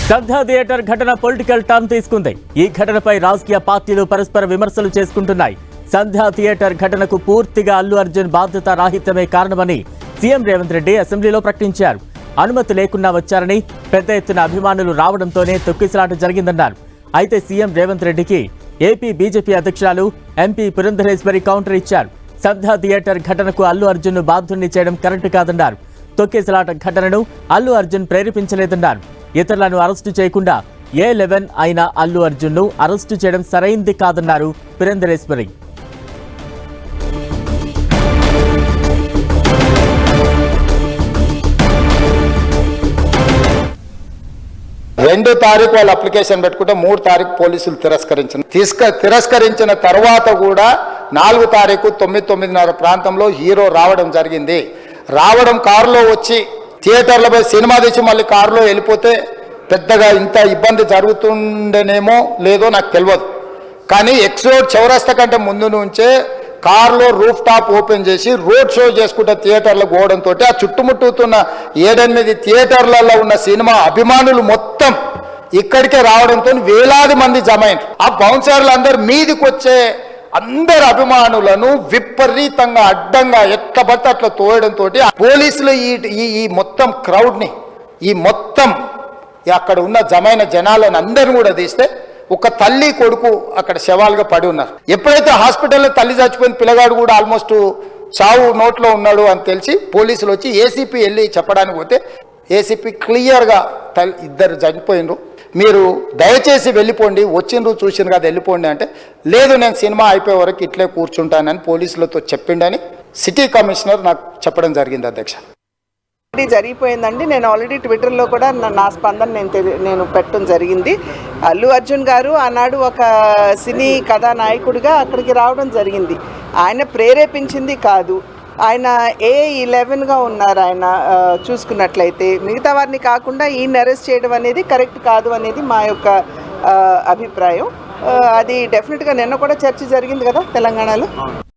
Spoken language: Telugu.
సంధ్యా థియేటర్ ఘటన పొలిటికల్ టర్న్ తీసుకుంది. ఈ ఘటనపై రాజకీయ పార్టీలు పరస్పర విమర్శలు చేసుకుంటున్నాయి. సంధ్యా థియేటర్ ఘటనకు పూర్తిగా అల్లు అర్జున్ బాధ్యత రాహిత్యమే కారణమని సీఎం రేవంత్ రెడ్డి అసెంబ్లీలో ప్రకటించారు. అనుమతి లేకుండా వచ్చారని, పెద్ద ఎత్తున అభిమానులు రావడంతోనే తొక్కిసలాట జరిగిందన్నారు. అయితే సీఎం రేవంత్ రెడ్డికి ఏపీ బీజేపీ అధ్యక్షురాలు ఎంపీ పురంధరేశ్వరి కౌంటర్ ఇచ్చారు. సంధ్యా థియేటర్ ఘటనకు అల్లు అర్జున్ను బాధ్యుణ్ణి చేయడం కరెక్ట్ కాదన్నారు. తొక్కిసలాట ఘటనను అల్లు అర్జున్ ప్రేరేపించలేదన్నారు. ఇతరులను అరెస్టు చేయకుండా A11 అయిన అల్లు అర్జున్ను అరెస్టు చేయడం సరైంది కాదన్నారు పురంధరేశ్వరి. 2వ తారీఖు వాళ్ళు అప్లికేషన్ పెట్టుకుంటే 3వ తారీఖు పోలీసులు తిరస్కరించిన తర్వాత కూడా 4వ తారీఖు 9:30 ప్రాంతంలో హీరో రావడం జరిగింది. రావడం కారులో వచ్చి థియేటర్లపై సినిమా తీసి మళ్ళీ కారులో వెళ్ళిపోతే పెద్దగా ఇంత ఇబ్బంది జరుగుతుండేనేమో లేదో నాకు తెలియదు. కానీ ఎక్స్రోడ్ చౌరస్తా కంటే ముందు నుంచే కారులో రూఫ్ టాప్ ఓపెన్ చేసి రోడ్ షో చేసుకుంటే థియేటర్లకు పోవడంతో ఆ చుట్టుముట్టుతున్న 7-8 థియేటర్లలో ఉన్న సినిమా అభిమానులు మొత్తం ఇక్కడికే రావడంతో వేలాది మంది జమ అయినారు. ఆ బౌన్సర్లు అందరు మీదికి వచ్చే అందరు అభిమానులను విపరీతంగా అడ్డంగా ఎట్లా పడితే అట్లా తోయడంతో పోలీసులు ఈ మొత్తం క్రౌడ్ని ఈ మొత్తం అక్కడ ఉన్న జమైన జనాలను అందరిని కూడా తీస్తే ఒక తల్లి కొడుకు అక్కడ శవాలుగా పడి ఉన్నారు. ఎప్పుడైతే హాస్పిటల్లో తల్లి చచ్చిపోయిన పిల్లగాడు కూడా ఆల్మోస్ట్ చావు నోట్లో ఉన్నాడు అని తెలిసి పోలీసులు వచ్చి ఏసీపీ వెళ్ళి చెప్పడానికి పోతే ఏసీపీ క్లియర్గా ఇద్దరు చనిపోయినరు, మీరు దయచేసి వెళ్ళిపోండి, వచ్చిండ్రు చూసిండ్రు కదా వెళ్ళిపోండి అంటే, లేదు నేను సినిమా అయిపోయే వరకు ఇట్లే కూర్చుంటానని పోలీసులతో చెప్పిండని సిటీ కమిషనర్ నాకు చెప్పడం జరిగింది. అధ్యక్ష జరిగిపోయిందండి. నేను ఆల్రెడీ ట్విట్టర్లో కూడా నా స్పందన నేను పెట్టడం జరిగింది. అల్లు అర్జున్ గారు ఆనాడు ఒక సినీ కథానాయకుడిగా అక్కడికి రావడం జరిగింది. ఆయన ప్రేరేపించింది కాదు. ఆయన A11గా ఉన్నారు. ఆయన చూసుకున్నట్లయితే మిగతా వారిని కాకుండా ఈయన అరెస్ట్ చేయడం అనేది కరెక్ట్ కాదు అనేది మా యొక్క అభిప్రాయం. అది డెఫినెట్గా నిన్న కూడా చర్చ జరిగింది కదా తెలంగాణలో.